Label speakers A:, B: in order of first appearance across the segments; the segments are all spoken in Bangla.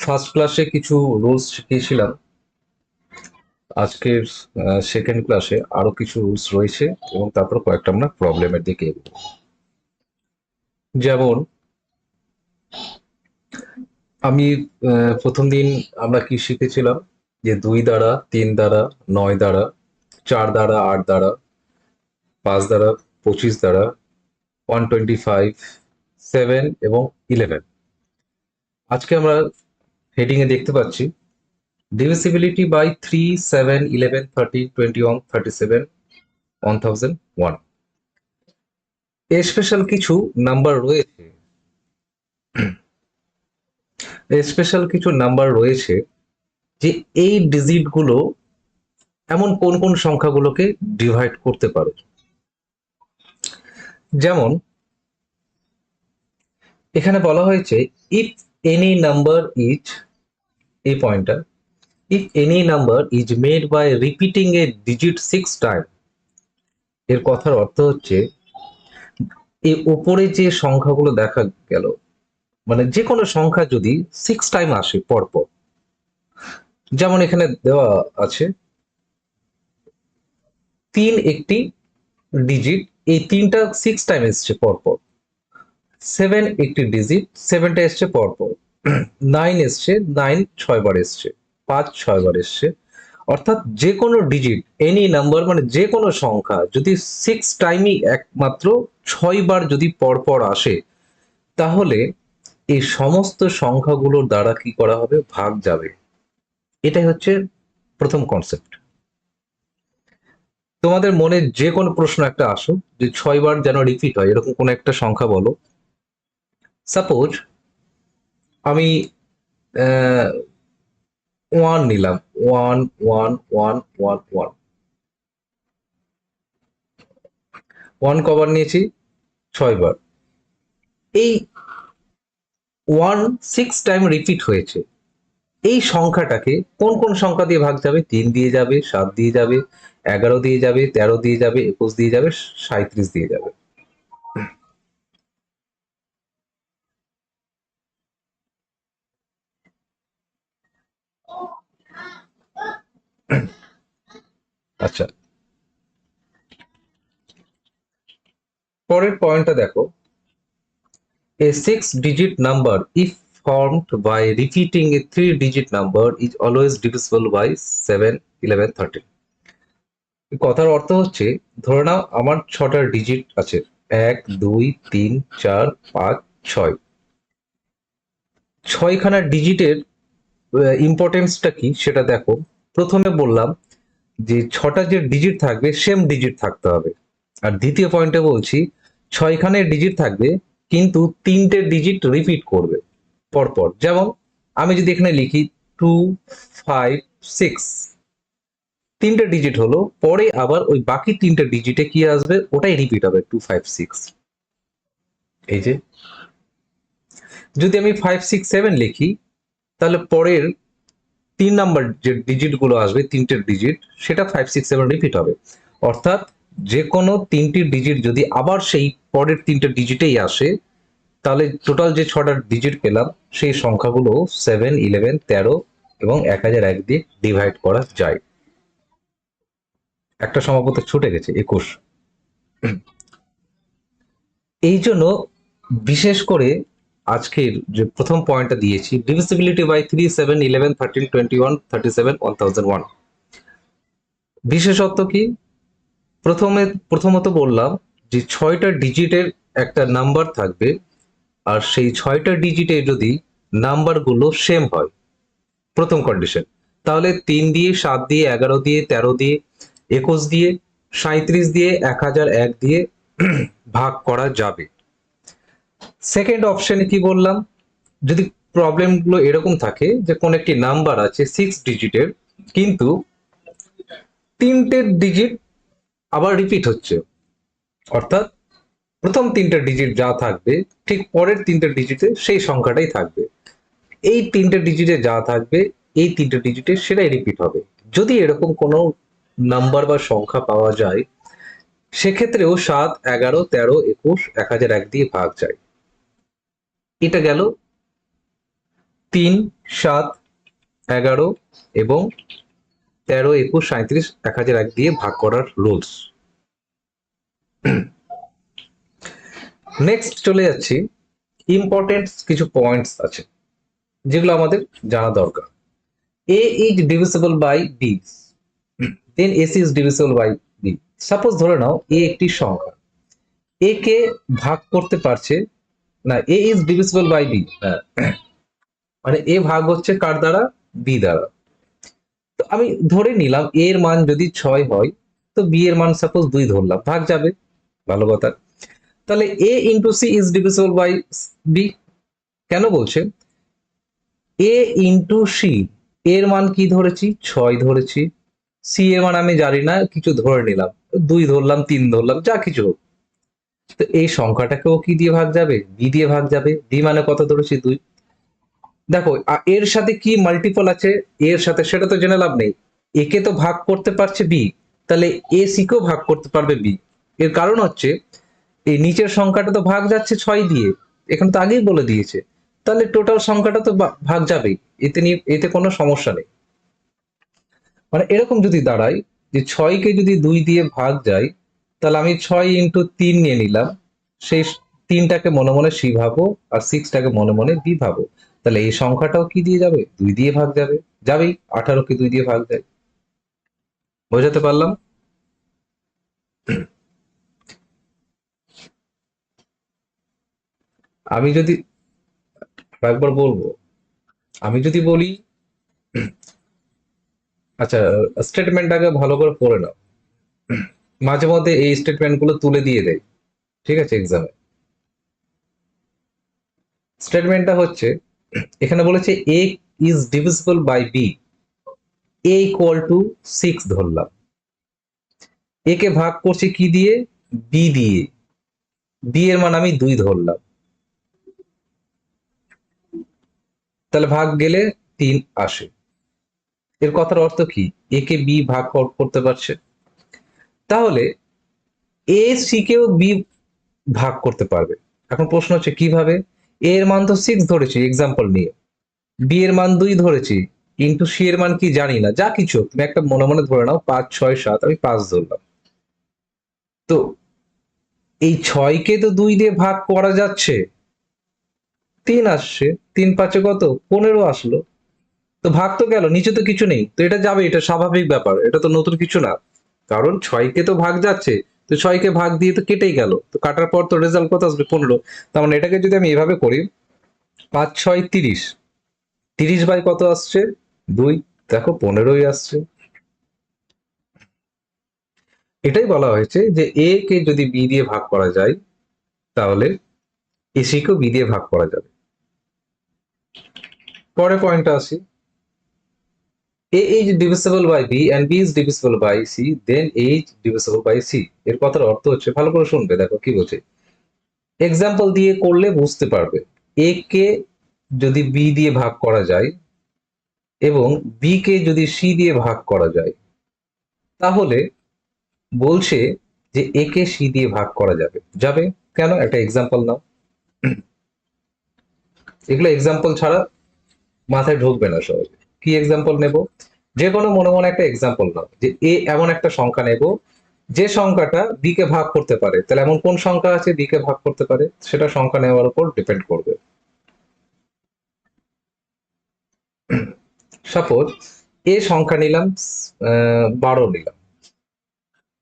A: ফার্স্ট ক্লাসে কিছু রুলস শিখিয়েছিলাম। আজকের সেকেন্ড ক্লাসে আরো কিছু রুলস রয়েছে এবং তারপর কয়েকটা আমরা প্রবলেমের দিকে এগোবো। যেমন আমি প্রথম দিন আমরা কি শিখেছিলাম যে 2 দ্বারা, 3 দ্বারা, 9 দ্বারা, 4 দ্বারা, 8 দ্বারা, 5 দ্বারা, 25 দ্বারা, 125, 7 এবং 11। আজকে আমরা হেডিং এ দেখতে পাচ্ছি divisibility by 3, 7, 11, 30, 21, 37, 1001। স্পেশাল কিছু নাম্বার রয়েছে, স্পেশাল কিছু নাম্বার রয়েছে যে এই ডিজিট গুলো এমন কোন কোন সংখ্যাগুলোকে ডিভাইড করতে পারে। যেমন এখানে বলা হয়েছে ইফ এনি নাম্বার ইজ, এই পয়েন্টটা, if any number is made by repeating a digit 6 time. এর কথার অর্থ হচ্ছে এই উপরে যে সংখ্যাগুলো দেখা গেল, মানে যে কোনো সংখ্যা যদি 6 টাইম আসে পরপর, যেমন এখানে দেওয়া আছে 3 একটি ডিজিট, এই 3টা 6 টাইম এসছে পরপর। 7 একটি ডিজিট, 7টা এসছে পরপর। 9 এসছে, 9 6 বার এসছে, 5 6 বার এসছে। অর্থাৎ যে কোনো ডিজিট, এনি নাম্বার মানে যে কোনো সংখ্যা যদি 6 টাইমই একমাত্র 6 বার যদি পরপর আসে, তাহলে এই সমস্ত সংখ্যাগুলোর দ্বারা কি করা হবে, ভাগ যাবে। এটাই হচ্ছে প্রথম কনসেপ্ট। তোমাদের মনে যে কোনো প্রশ্ন একটা আসুক যে 6 বার যেন রিপিট হয় এরকম কোন একটা সংখ্যা বলো। সাপোজ আমি 1 নিলাম, 1 1 1 1 1। 1 কবার নিয়েছি, 6 বার। এই 6 টাইম রিপিট হয়েছে, এই সংখ্যাটাকে কোন কোন সংখ্যা দিয়ে ভাগ যাবে? 3 দিয়ে যাবে, 7 দিয়ে যাবে, 11 দিয়ে যাবে, 13 দিয়ে যাবে, 21 দিয়ে যাবে, 37 দিয়ে যাবে। আচ্ছা, পরের পয়েন্টটা দেখো, a 6 digit number if formed by repeating a 3 digit number is always divisible by 7, 11, 13। কথার অর্থ হচ্ছে, ধরে নাও আমার 6টা ডিজিট আছে, 1 2 3 4 5 6। 6খানা ডিজিটের ইম্পর্টেন্সটা কি সেটা দেখো। প্রথমে বললাম যে 6টা যে ডিজিট থাকবে সেম ডিজিট থাকতে হবে। আর দ্বিতীয় পয়েন্টে বলছি 6খানের ডিজিট থাকবে কিন্তু 3টে ডিজিট রিপিট করবে পরপর। যেমন আমি যদি এখানে লিখি 2 5 6, 3টে ডিজিট হলো, পরে আবার ওই বাকি 3টে ডিজিটে কি আসবে, ওটাই রিপিট হবে 2 5 6। এই যে যদি আমি 5 6 7 লিখি, তাহলে পরের 3 নাম্বার যে ডিজিট গুলো আসবে, 3টে ডিজিট, সেটা 5 6 7 রিপিট হবে। অর্থাৎ যে কোনো 3টি ডিজিট যদি আবার সেই পরের 3টে ডিজিটেই আসে, তাহলে টোটাল যে 6টা ডিজিট পেলাম সেই সংখ্যাগুলো 7, 11, 13 এবং 1001 দিয়ে ডিভাইড করা যায়। একটা সম্ভবত ছুটে গেছে, 21। এই জন্য বিশেষ করে আজকের যে প্রথম পয়েন্টটা দিয়েছি, ডিভিসিবিলিটি বাই 3, 7, 11, 13, 21, 37, 1001। বিশেষত্ব কি? প্রথমত বললাম যে 6টা ডিজিটের একটা নাম্বার থাকবে, আর সেই 6টা ডিজিটে যদি নাম্বারগুলো সেম হয়, প্রথম কন্ডিশন, তাহলে 3 দিয়ে, 7 দিয়ে, 11 দিয়ে, 13 দিয়ে, 21 দিয়ে, 37 দিয়ে, 1001 দিয়ে ভাগ করা যাবে। সেকেন্ড অপশনে কি বললাম, যদি প্রবলেমগুলো এরকম থাকে যে কোন একটি নাম্বার আছে 6 ডিজিটের, কিন্তু 3টে ডিজিট আবার রিপিট হচ্ছে, অর্থাৎ প্রথম 3টে ডিজিট যা থাকবে ঠিক পরের 3টে ডিজিটে সেই সংখ্যাটাই থাকবে, এই 3টে ডিজিটে যা থাকবে এই 3টে ডিজিটে সেটাই রিপিট হবে। যদি এরকম কোনো নাম্বার বা সংখ্যা পাওয়া যায়, সেক্ষেত্রেও 7, 11, 13, 21, 1001 দিয়ে ভাগ যায়। এটা গেল 3, 7, 11 এবং 13, 21, 37, 1001 দিয়ে ভাগ করার রুলস। নেক্সট চলে যাচ্ছি, ইম্পর্টেন্ট কিছু পয়েন্টস আছে যেগুলো আমাদের জানা দরকার। A is divisible by B, then AC is divisible by B. Suppose ধরে নাও A একটি সংখ্যা, A কে ভাগ করতে পারছে না, A is divisible by B, মানে A ভাগ হচ্ছে কার দ্বারা? B দ্বারা। তো আমি ধরে নিলাম A এর মান যদি 6 হয়, তো B এর মান সাপোজ 2 ধরলাম, ভাগ যাবে, ভালো কথা। তাহলে A into C is divisible by B। কেন বলছে? A ইন্টু C এর মান কি ধরেছি? 6 ধরেছি। C এর মান আমি জানি না, কিছু ধরে নিলাম, 2 ধরলাম, 3 ধরলাম, যা কিছু হোক। তো এই সংখ্যাটাকেও কি দিয়ে ভাগ যাবে? B দিয়ে ভাগ যাবে। B মানে কত ধরেছি? 2। দেখো এর সাথে কি মাল্টিপল আছে এর সাথে, সেটা তো জেনে লাভ নেই। একে তো ভাগ করতে পারছে বি, তাহলে এ সি কেও ভাগ করতে পারবে বি। এর কারণ হচ্ছে এই নিচের সংখ্যাটা তো ভাগ যাচ্ছে 6 দিয়ে, এখানে তো আগেই বলে দিয়েছে, তাহলে টোটাল সংখ্যাটা তো ভাগ যাবেই, এতে কোনো সমস্যা নেই। মানে এরকম যদি দাঁড়ায় যে 6কে যদি 2 দিয়ে ভাগ যায়, তাহলে আমি 6 ইন্টু 3 নিয়ে নিলাম, সেই 3টাকে মনে মনে সি ভাবো আর 6টাকে মনে মনে বি ভাবো, তাহলে এই সংখ্যাটাও কি দিয়ে যাবে? 2 দিয়ে ভাগ যাবে, যাবেই। 18কে 2 দিয়ে ভাগ যায়। বোঝাতে পারলাম? আমি যদি একবার বলবো, আমি যদি বলি, আচ্ছা স্টেটমেন্টটাকে ভালো করে পড়ে নাও, মাঝে মধ্যে এই স্টেটমেন্ট গুলো তুলে দিয়ে দেয়, ঠিক আছে, এক্সামে। স্টেটমেন্টটা হচ্ছে, এখানে বলেছে A is divisible by B, A equal to 6 ধরলাম, এ কে ভাগ করছে কি দিয়ে? বি দিয়ে। বি এর মান আমি 2 ধরলাম, তাহলে ভাগ গেলে 3 আসে। এর কথার অর্থ কি? এ কে বি ভাগ করতে পারছে, তাহলে এ সি কেও বি ভাগ করতে পারবে। এখন প্রশ্ন হচ্ছে কিভাবে? এ এর মান তো 6 ধরেছি এক্সাম্পল নিয়ে, বি এর মান 2 ধরেছি, কিন্তু সি এর মান কি জানি না, যা কিছু তুমি একটা মনে মনে ধরে নাও, 5, 6, 7, আমি 5 ধরলাম। তো এই 6কে তো 2 দিয়ে ভাগ করা যাচ্ছে, 3 আসছে, 3 5 কত? 15 আসলো। তো ভাগ তো গেল, নিচে তো কিছু নেই, তো এটা যাবে, এটা স্বাভাবিক ব্যাপার, এটা তো নতুন কিছু না। কারণ 6কে তো ভাগ যাচ্ছে, তো 6কে ভাগ দিয়ে তো কেটেই গেল, তো কাটার পর তো রেজাল্ট কত আসবে? 15। তার মানে এটাকে যদি আমি এভাবে করি, 5, 6, 30, 30 বাই কত আসছে? 2। দেখো 15ই আসছে। এটাই বলা হয়েছে যে এ কে যদি বি দিয়ে ভাগ করা যায়, তাহলে এসি কেও বি দিয়ে ভাগ করা যাবে। পরে পয়েন্টটা আসি, A is divisible by B and B is divisible by C, then A is divisible by C। এর কথার অর্থ হচ্ছে, ভালো করে শুনবে, দেখো কি বলছে। এক্সাম্পল দিয়ে করলে বুঝতে পারবে। A কে যদি B দিয়ে ভাগ করা যায় এবং B কে যদি C দিয়ে ভাগ করা যায়, তাহলে বলছে যে A কে C দিয়ে ভাগ করা যাবে। যাবে কেন? একটা এক্সাম্পল নাও। এগুলো এক্সাম্পল ছাড়া মাথায় ঢুকবে না সহজে। কি এক্সাম্পল নেব? যে কোনো মনে মনে একটা এক্সাম্পল নাও, যে এ এমন একটা সংখ্যা নেব যে সংখ্যাটা বি কে ভাগ করতে পারে, তাহলে এমন কোন সংখ্যা আছে বি কে ভাগ করতে পারে? সেটা সংখ্যা নেওয়ার উপর ডিপেন্ড করবে। সাপোজ এ সংখ্যা নিলাম, 12 নিলাম,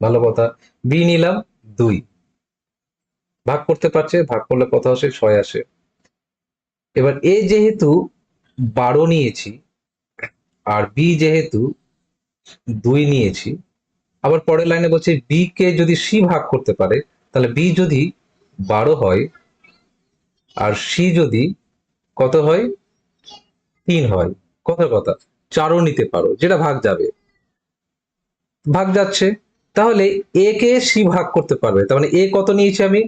A: ভালো কথা। বি নিলাম 2, ভাগ করতে পারছে, ভাগ করলে কত আসে? 6 আসে। এবার এ যেহেতু 12 নিয়েছি আর বি যেহেতু 2 নিয়েছি, আবার পরের লাইনে বলছে বি কে যদি সি ভাগ করতে পারে, তাহলে বি যদি 12 হয় আর সি যদি কত হয়? 3 হয়, কথার কথা। 4ও নিতে পারো, যেটা ভাগ যাবে, ভাগ যাচ্ছে। তাহলে এ কে সি ভাগ করতে পারবে, তার মানে এ কত নিয়েছি আমি?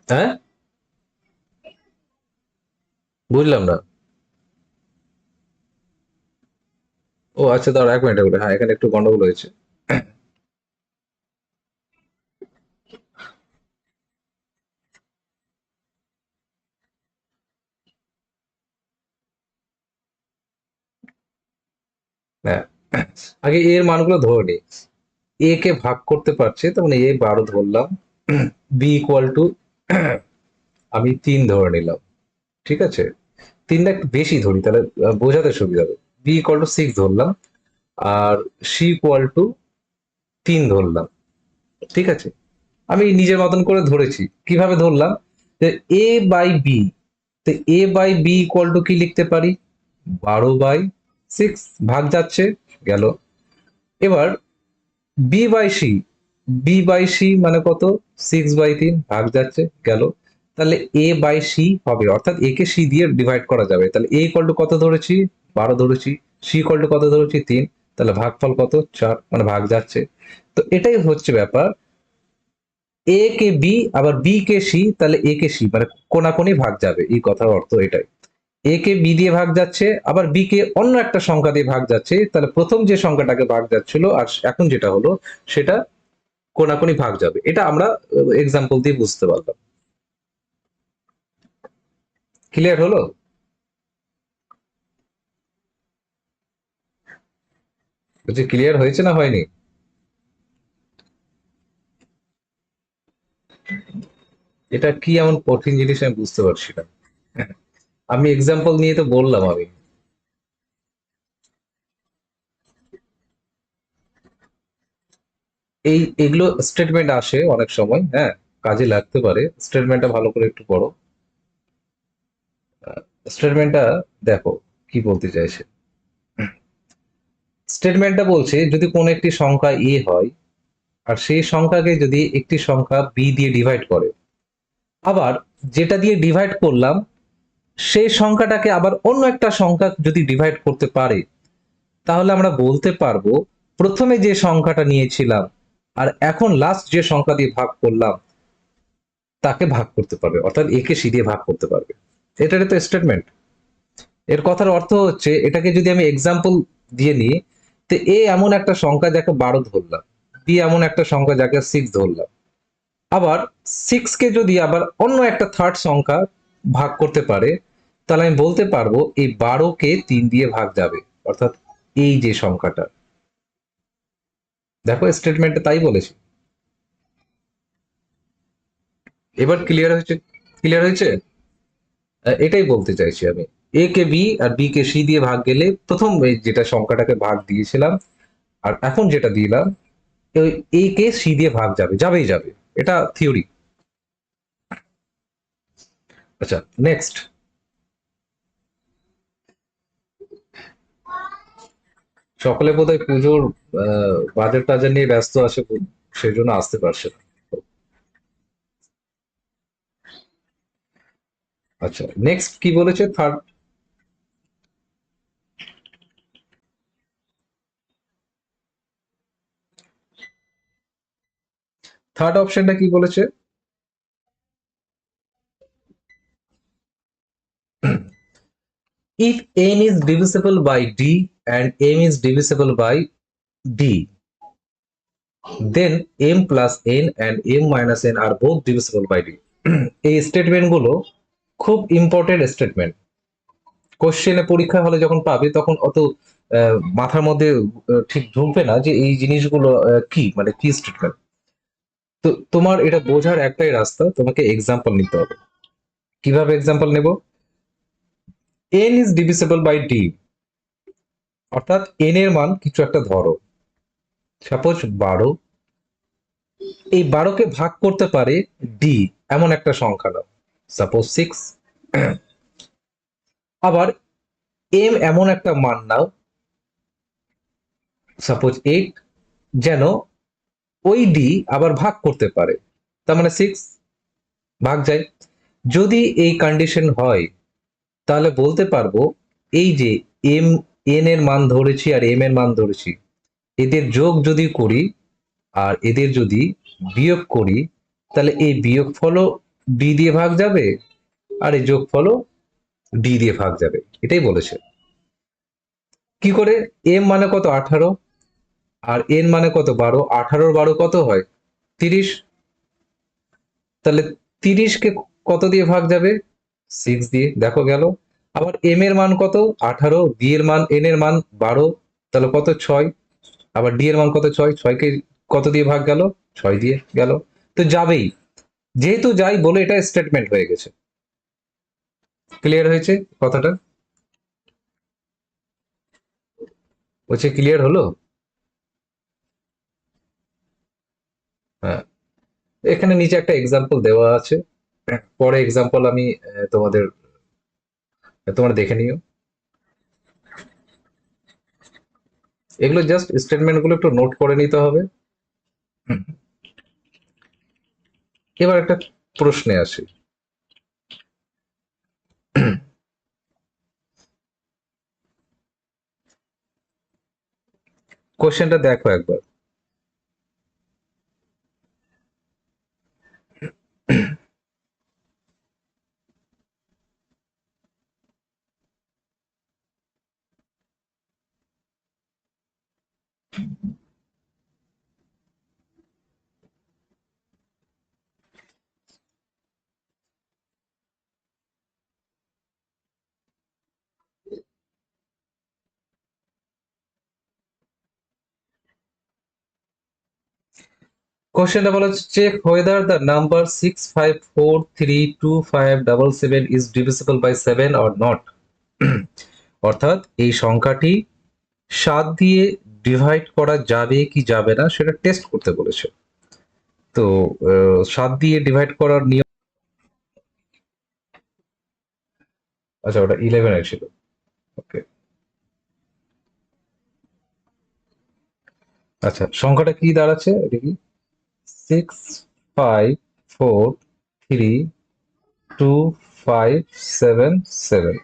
A: হ্যাঁ, বুঝলাম না। ও আচ্ছা, দাঁড়া 1 মিনিট, হ্যাঁ এখানে একটু গন্ডগোল হয়েছে। হ্যাঁ, আগে এর মানগুলো ধরে নিই। এ কে ভাগ করতে পারছে, তার মানে এ 12 ধরলাম। বি ইকুয়াল টু আমি 3 ধরে নিলাম। ঠিক আছে, 3টা একটু বেশি ধরি, তাহলে বোঝাতে সুবিধা হবে। বি ইকুয়াল টু 6 ধরলাম, আর সি ইকুয়াল টু 3 ধরলাম। ঠিক আছে, আমি নিজের মতন করে ধরেছি। কিভাবে ধরলাম? যে এ বাই বি, তো A by B equal to কি লিখতে পারি? 12/6, ভাগ যাচ্ছে, গেল। এবার B by C, B by C মানে কত? 6/3, ভাগ যাচ্ছে, গেল। তাহলে এ বাই সি হবে, অর্থাৎ এ কে সি দিয়ে ডিভাইড করা যাবে। তাহলে এ ইকুয়াল টু কত ধরেছি? 12 ধরেছি। সি ইকুয়াল টু কত ধরেছি? 3। তাহলে ভাগফল কত? 4, মানে ভাগ যাচ্ছে। তো এটাই হচ্ছে ব্যাপার। এ কে বি আবার বি কে সি, তাহলে এ কে সি মানে কোনাকুনি ভাগ যাবে, এই কথার অর্থ এটাই। এ কে বি দিয়ে ভাগ যাচ্ছে, আবার বি কে অন্য একটা সংখ্যা দিয়ে ভাগ যাচ্ছে, তাহলে প্রথম যে সংখ্যাটাকে ভাগ যাচ্ছিল আর এখন যেটা হলো সেটা কোনাকুনি ভাগ যাবে। এটা আমরা এক্সাম্পল দিয়ে বুঝতে পারলাম। ক্লিয়ার হলো? বলছি ক্লিয়ার হয়েছে না হয়নি? এটা কি এমন কঠিন জিনিস আমি বুঝতে পারছি না। আমি এক্সাম্পল নিয়ে তো বললাম আমি। এগুলো স্টেটমেন্ট আসে অনেক সময়, হ্যাঁ, কাজে লাগতে পারে। স্টেটমেন্টটা ভালো করে একটু পড়ো। স্টেটমেন্টটা দেখো কি বলতে চাইছে। স্টেটমেন্টটা বলছে যদি কোনো একটি সংখ্যা এ হয়, আর সেই সংখ্যাকে যদি একটি সংখ্যা বি দিয়ে ডিভাইড করে, আবার যেটা দিয়ে ডিভাইড করলাম সেই সংখ্যাটাকে আবার অন্য একটা সংখ্যা যদি ডিভাইড করতে পারে, তাহলে আমরা বলতে পারবো প্রথমে যে সংখ্যাটা নিয়েছিলাম আর এখন লাস্ট যে সংখ্যা দিয়ে ভাগ করলাম তাকে ভাগ করতে পারবে, অর্থাৎ একে সি দিয়ে ভাগ করতে পারবে। এটারই তো স্টেটমেন্ট। এর কথার অর্থ হচ্ছে, এটাকে যদি আমি এক্সাম্পল দিয়ে নিই, তো এ এমন একটা সংখ্যা যাকে 12 ধরলাম, বি এমন একটা সংখ্যা যাকে 6 ধরলাম, আবার 6 কে যদি আবার অন্য একটা থার্ড সংখ্যা ভাগ করতে পারে, তাহলে আমি বলতে পারবো এই 12 কে 3 দিয়ে ভাগ যাবে, অর্থাৎ এই যে সংখ্যাটা। দেখো স্টেটমেন্টে তাই বলেছি। এবার ক্লিয়ার হয়েছে? ক্লিয়ার হয়েছে? এটাই বলতে চাইছি আমি। এ কে বি আর বি কে সি দিয়ে ভাগ গেলে প্রথম এই যেটা সংখ্যাটাকে ভাগ দিয়েছিলাম আর এখন যেটা দিলাম, ওই এ কে সি দিয়ে ভাগ যাবে, যাবেই যাবে। এটা থিওরি। আচ্ছা, নেক্সট। সকলে বোধহয় পুজোর বাজার টাজার নিয়ে ব্যস্ত আছে, সেই জন্য আসতে পারছে না। আচ্ছা, নেক্সট কি বলেছে? থার্ড। থার্ড অপশনটা কি বলেছে? If n is divisible by d and m is divisible by d, then m plus n and m minus n are both divisible by d. এই স্টেটমেন্ট গুলো খুব ইম্পর্টেন্ট স্টেটমেন্ট। কোশ্চেনে পরীক্ষা হলে যখন পাবে তখন অত মাথার মধ্যে ঠিক ঢুকবে না যে এই জিনিসগুলো কি, মানে কি স্টেটমেন্ট। তো তোমার এটা বোঝার একটাই রাস্তা, তোমাকে এক্সাম্পল নিতে হবে। কিভাবে এক্সাম্পল নেব? n is divisible by d, অর্থাৎ n এর মান কিছু একটা ধরো, সাপোজ 12। এই 12কে ভাগ করতে পারে ডি এমন একটা সংখ্যা নাও, সাপোজ 6। আবার এম এমন একটা মান নাও, সাপোজ 8, যেন ওই ডি আবার ভাগ করতে পারে, তার মানে 6 ভাগ যায়। যদি এই কন্ডিশন হয়, তাহলে বলতে পারবো এই যে এম, এন এর মান ধরেছি আর এম এর মান ধরেছি, এদের যোগ যদি করি আর এদের যদি বিয়োগ করি, তাহলে এই বিয়োগ ফলও ডি দিয়ে ভাগ যাবে আর এই যোগ ফলও ডি দিয়ে ভাগ যাবে। এটাই বলেছে। কি করে? এম মানে কত? 18, আর এন মানে কত? 12। 18 আর 12 কত হয়? 30। তাহলে 30কে কত দিয়ে ভাগ যাবে? 6 দিয়ে, দেখো গেল। আবার এম এর মান কত? 18, বি এর মান, এন এর মান 12, তাহলে কত? 6। আবার ডি এর মান কত? 6। 6কে কত দিয়ে ভাগ গেল? 6 দিয়ে গেল। তো যাবেই, যেহেতু যাই বলে এটা স্টেটমেন্ট হয়ে গেছে। ক্লিয়ার হয়েছে কথাটা? বলছে ক্লিয়ার হলো? হ্যাঁ, এখানে নিচে একটা এক্সাম্পল দেওয়া আছে, পরে এক্সাম্পল আমি তোমরা দেখে নিও। এগুলো জাস্ট স্টেটমেন্ট গুলো একটু নোট করে নিতে হবে। এবার একটা প্রশ্নে আসি। কোশ্চেনটা দেখো একবার। কোশ্চেনটা বলা হচ্ছে check whether the number 654325777 is divisible by 7 or not. অর্থাৎ এই সংখ্যাটি 7 দিয়ে ডিভাইড করা যাবে কি যাবে না সেটা টেস্ট করতে বলেছে। তো 7 দিয়ে ডিভাইড করার নিয়ম, আচ্ছা ওটা 11 এর ছিল। ওকে, আচ্ছা সংখ্যাটা কি দাঁড়াচ্ছে এটা কি? 654325777।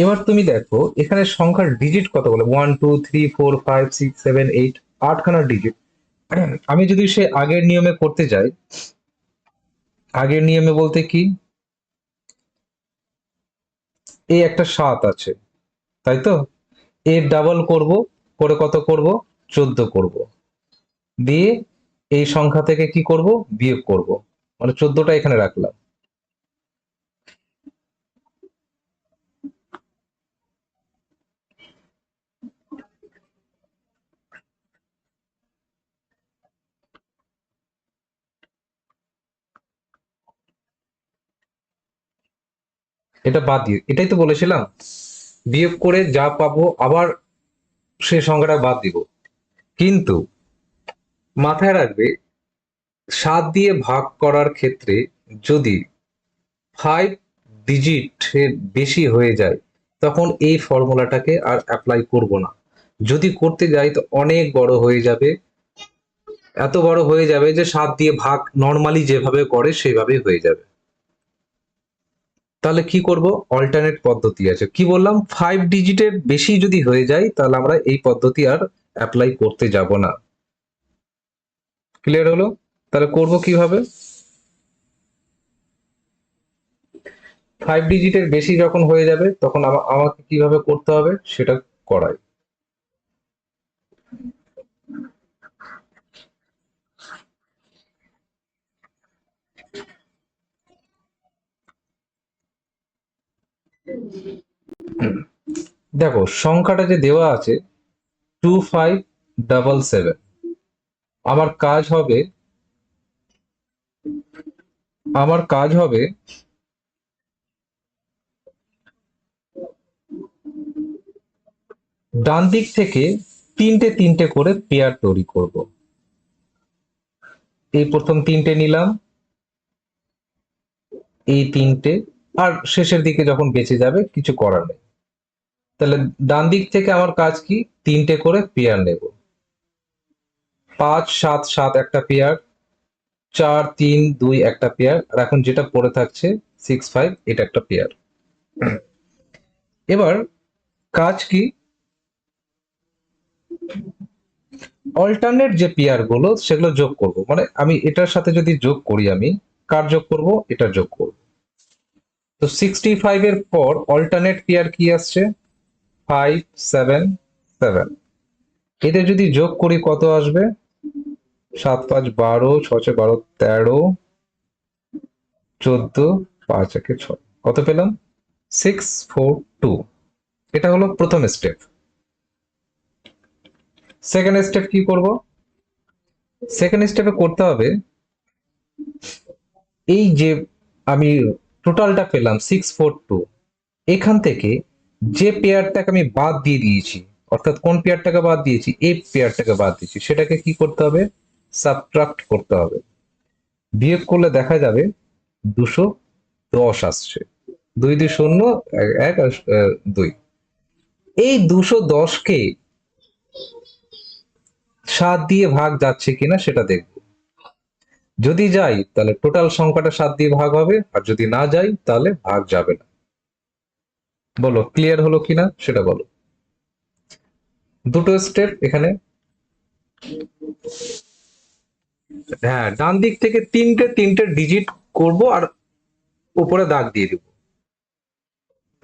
A: এবার তুমি দেখো এখানে সংখ্যার ডিজিট কত বলে, 1 2 3 4 5 6 7 8, 8খানা ডিজিট। আমি যদি সে আগের নিয়মে করতে যাই, আগের নিয়মে বলতে কি, এই একটা 7 আছে, তাই তো? এর ডাবল করব, করে কত করব? 14 করব, দিয়ে এই সংখ্যা থেকে কি করব? বিয়োগ করব, মানে 14টা এখানে রাখলাম। এটা বাদ দিয়ে, এটাই তো বলেছিলাম, বিয়োগ করে যা পাবো আবার সেই সংখ্যাটা বাদ দিব। কিন্তু মাথায় রাখবে 7 দিয়ে ভাগ করার ক্ষেত্রে যদি 5 ডিজিটের বেশি হয়ে যায় তখন এই ফর্মুলাটাকে আর অ্যাপ্লাই করব না। যদি করতে যাই তো অনেক বড় হয়ে যাবে, এত বড় হয়ে যাবে যে 7 দিয়ে ভাগ নর্মালি যেভাবে করে সেভাবে হয়ে যাবে। তাহলে কি করব? অল্টারনেট পদ্ধতি আছে, কি বললাম, 5 ডিজিটের বেশি যদি হয়ে যায় তাহলে আমরা এই পদ্ধতি আর অ্যাপ্লাই করতে যাব না। ক্লিয়ার হলো? তাহলে করব কিভাবে? 5 ডিজিটের বেশি যখন হয়ে যাবে তখন আমাকে কিভাবে করতে হবে সেটা করাই। দেখো সংখ্যাটা যে দেওয়া আছে 2577, আমার কাজ হবে, আমার কাজ হবে ডান দিক থেকে তিনটে তিনটে করে পেয়ার তৈরি করব। এই প্রথম তিনটে নিলাম, এই তিনটে, আর শেষের দিকে যখন বেঁচে যাবে কিছু করার নেই। তাহলে ডান দিক থেকে আমার কাজ কি? তিনটে করে পেয়ার নেব। 5 7 7 একটা পেয়ার, 4 3 2 একটা পেয়ার, আর এখন যেটা পড়ে থাকছে 6 5, এটা একটা পেয়ার। এবার কাজ কি? অল্টারনেট যে পেয়ার গুলো সেগুলো যোগ করব, মানে আমি এটার সাথে যদি যোগ করি, আমি কার যোগ করব? এটা যোগ করব। তো 65 এর পর অল্টারনেট পেয়ার কি আসছে? 5 7 7। এদের যদি যোগ করি কত আসবে? 7 5 12, 6 6 12 13, 14, 5 1 6, কত পেলাম? 642। এটা হলো প্রথম স্টেপ। সেকেন্ড স্টেপ কি করব? সেকেন্ড স্টেপে করতে হবে, এই যে আমি টোটালটা পেলাম 642, এখান থেকে যে পেয়ারটাকে আমি বাদ দিয়ে দিয়েছি, অর্থাৎ কোন পেয়ারটাকে বাদ দিয়েছি, এই পেয়ারটাকে বাদ দিয়েছি, সেটাকে কি করতে হবে? সাবট্রাক্ট করতে হবে। বিয়োগ করলে দেখা যাবে 210 আসছে। 2 2 শূন্য, এক এক আর, 2। এই 210কে 7 দিয়ে ভাগ যাচ্ছে কিনা সেটা দেখব। যদি যাই তাহলে টোটাল সংখ্যাটা 7 দিয়ে ভাগ হবে, আর যদি না যাই তাহলে ভাগ যাবে না। বলো ক্লিয়ার হলো কিনা সেটা বলো। দুটো স্টেপ এখানে। হ্যাঁ, ডান দিক থেকে তিনটে তিনটে ডিজিট করব আর উপরে দাগ দিয়ে দিব।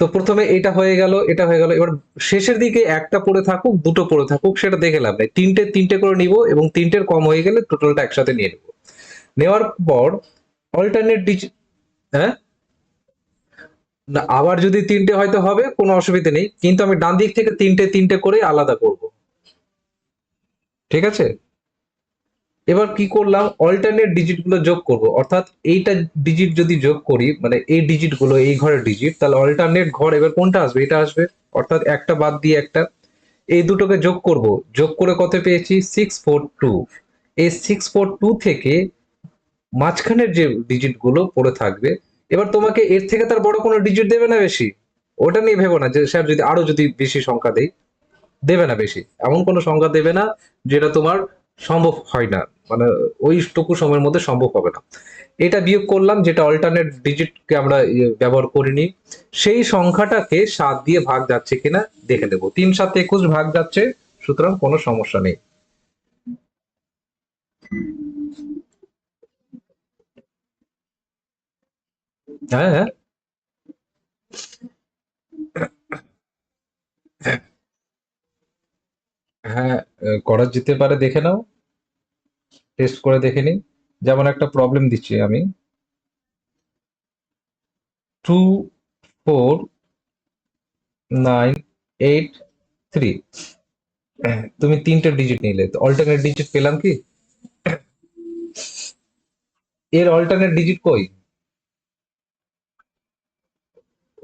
A: তো প্রথমে এটা হয়ে গেল, এটা হয়ে গেল, এবার শেষের দিকে একটা পড়ে থাকুক দুটো পড়ে থাকুক সেটা দেখে লাভ নেই, তিনটে তিনটে করে নিব এবং তিনটের কম হয়ে গেলে টোটালটা একসাথে নিয়ে নেব। নেওয়ার পর অল্টারনেট ডিজিট। হ্যাঁ, না আবার যদি তিনটে হয়তো হবে, কোনো অসুবিধা নেই, কিন্তু আমি ডান দিক থেকে তিনটে তিনটে করে আলাদা করব। ঠিক আছে? এবার কি করলাম, অল্টারনেট ডিজিট গুলো যোগ করব, অর্থাৎ এইটা ডিজিট যদি যোগ করি, মানে এই ডিজিট গুলো এই ঘরের ডিজিট, তাহলে অল্টারনেট ঘর এবার কোনটা আসবে? এটা আসবে, অর্থাৎ একটা বাদ দিয়ে একটা। এই দুটোকে যোগ করব, যোগ করে কত পেয়েছি? 642। এই 642 থেকে মাঝখানের যে ডিজিট গুলো পড়ে থাকবে, এবার তোমাকে এর থেকে তার বড় কোনো ডিজিট দেবে না বেশি। ওটা নিয়ে ভেবো না যে স্যার যদি আরো যদি বেশি সংখ্যা দেই, দেবে না বেশি, এমন কোনো সংখ্যা দেবে না যেটা তোমার সম্ভব হয় না, মানে ওইটুকু সময়ের মধ্যে সম্ভব হবে না। এটা বিয়োগ করলাম, যেটা অল্টারনেট ডিজিটকে আমরা ব্যবহার করিনি, সেই সংখ্যাটাকে 7 দিয়ে ভাগ যাচ্ছে কিনা দেখে নেব। 3 7 21 ভাগ যাচ্ছে, সুতরাং কোনো সমস্যা নেই। হ্যাঁ হ্যাঁ হ্যাঁ, করা যেতে পারে, দেখে নাও, টেস্ট করে দেখে নিই। যেমন একটা প্রবলেম দিচ্ছি আমি, 2 4 9 8 3। তুমি তিনটে ডিজিট নিলে, তো অল্টারনেট ডিজিট পেলাম কি? এর অল্টারনেট ডিজিট কই?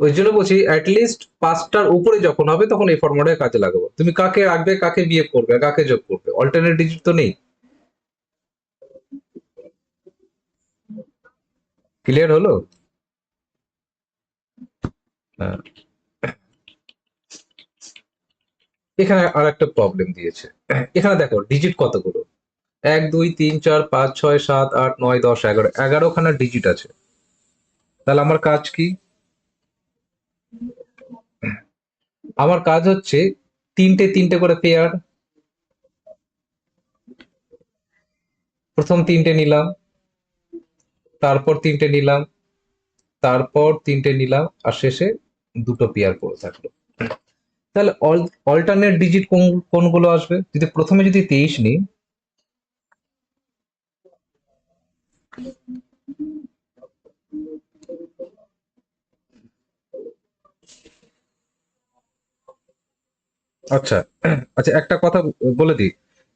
A: ওই জন্য বলছি অ্যাটলিস্ট 5টার উপরে যখন হবে তখন এই ফর্মুলায় কাজে লাগাবো। তুমি কাকে রাখবে, কাকে বিয়োগ করবে, কাকে যোগ করবে, অল্টারনেট ডিজিট তো নেই। ক্লিয়ার হলো? হ্যাঁ। এখানে আর একটা প্রবলেম দিয়েছে। এখানে দেখো ডিজিট কতগুলো, 1 2 3 4 5 6 7 8 9 10 11, 11খানা ডিজিট আছে। তাহলে আমার কাজ কি? আমার কাজ হচ্ছে তিনটে তিনটে করে পেয়ার, প্রথম তিনটে নিলাম, তারপর তিনটে নিলাম, তারপর তিনটে নিলাম, আর শেষে দুটো পেয়ার পড়ে থাকলো। তাহলে অল্টারনেট ডিজিট কোনগুলো আসবে? যদি প্রথমে যদি 23 নিই, আচ্ছা আচ্ছা, একটা কথা বলে দিই,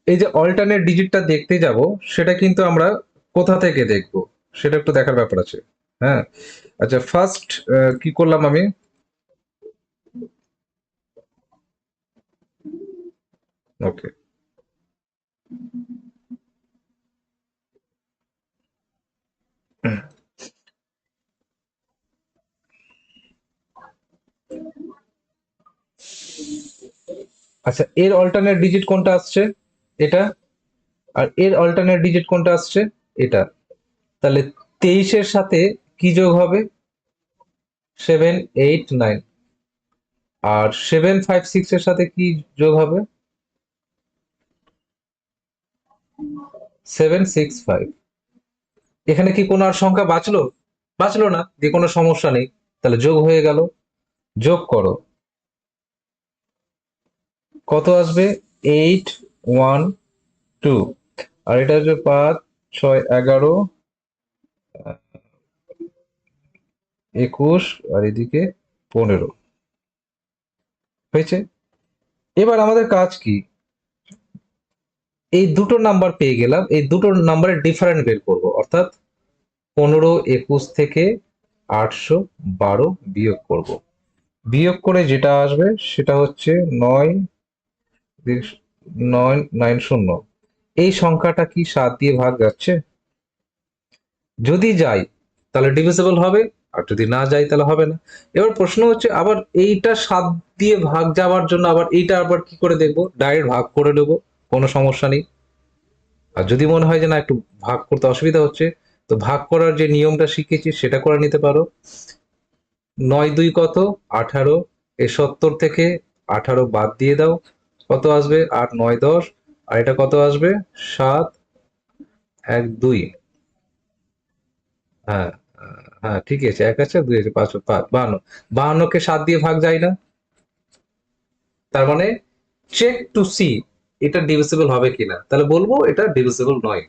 A: এই যে অল্টারনেট ডিজিটটা দেখতে যাব, সেটা কিন্তু আমরা কোথা থেকে দেখব সেটা একটু দেখার ব্যাপার আছে। হ্যাঁ, আচ্ছা ফার্স্ট কি করলাম আমি, ওকে, আচ্ছা এর অল্টারনেট ডিজিট কোনটা আসছে? এটা। আর এর অল্টারনেট ডিজিট কোনটা আসছে? এটা। তাহলে 23-এর সাথে কি যোগ হবে? 7 8 9। আর 7 5 6 এর সাথে কি যোগ হবে? 7 6 5। এখানে কি কোনো আর সংখ্যা বাঁচলো? বাঁচলো না, যে কোনো সমস্যা নেই, তাহলে যোগ হয়ে গেল। যোগ করো, কত আসবে? 8 1 2। আর এটা হচ্ছে 5 6 11 21, আর এদিকে 15 হয়েছে। এবার আমাদের কাজ কি? এই দুটো নাম্বার পেয়ে গেলাম, এই দুটো নাম্বারের ডিফারেন্ট বের করব, অর্থাৎ 1521 থেকে 812 বিয়োগ করব। বিয়োগ করে যেটা আসবে সেটা হচ্ছে 990। এই সংখ্যাটা কি 7 দিয়ে ভাগ যাচ্ছে? যদি যাই তাহলে ডিভিজিবল হবে, আর যদি না যাই তাহলে হবে না। এবার প্রশ্ন হচ্ছে আবার এইটা 7 দিয়ে ভাগ যাওয়ার জন্য আবার এইটা আবার কি করে দেখবো? ডাইরেক্ট ভাগ করে নেবো, কোনো সমস্যা নেই। আর যদি মনে হয় যে না একটু ভাগ করতে অসুবিধা হচ্ছে, তো ভাগ করার যে নিয়মটা শিখেছি সেটা করে নিতে পারো। 9 2 কত? 18। এই 70 থেকে 18 বাদ দিয়ে দাও, কত আসবে? 8 9 10। আর এটা কত আসবে? 7 1 2। হ্যাঁ, হ্যাঁ ঠিকই আছে, 1 আছে 2 আছে 5 52। 52 কে 7 দিয়ে ভাগ যায় না, তার মানে চেক টু সি এটা ডিভিজিবল হবে কিনা, তাহলে বলবো এটা ডিভিজিবল নয়।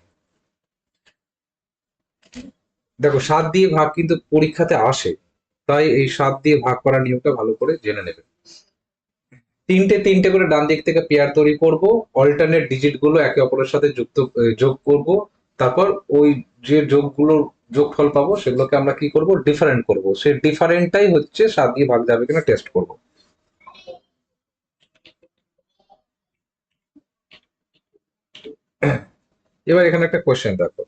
A: দেখো 7 দিয়ে ভাগ কিন্তু পরীক্ষাতে আসে, তাই এই 7 দিয়ে ভাগ করার নিয়মটা ভালো করে জেনে নেবে। তিনটে তিনটে করে ডান দিক থেকে পেয়ার তৈরি করব, অল্টারনেট ডিজিট গুলো একে অপরের সাথে যোগ করব, তারপর ওই যে যোগগুলোর যোগফল পাবো সেগুলোকে আমরা কি করব? ডিফারেন্ট করব। সেই ডিফারেন্টটাই হচ্ছে 7 দিয়ে ভাগ যাবে কিনা টেস্ট করব। এবার এখানে একটা কোশ্চেন দেখো,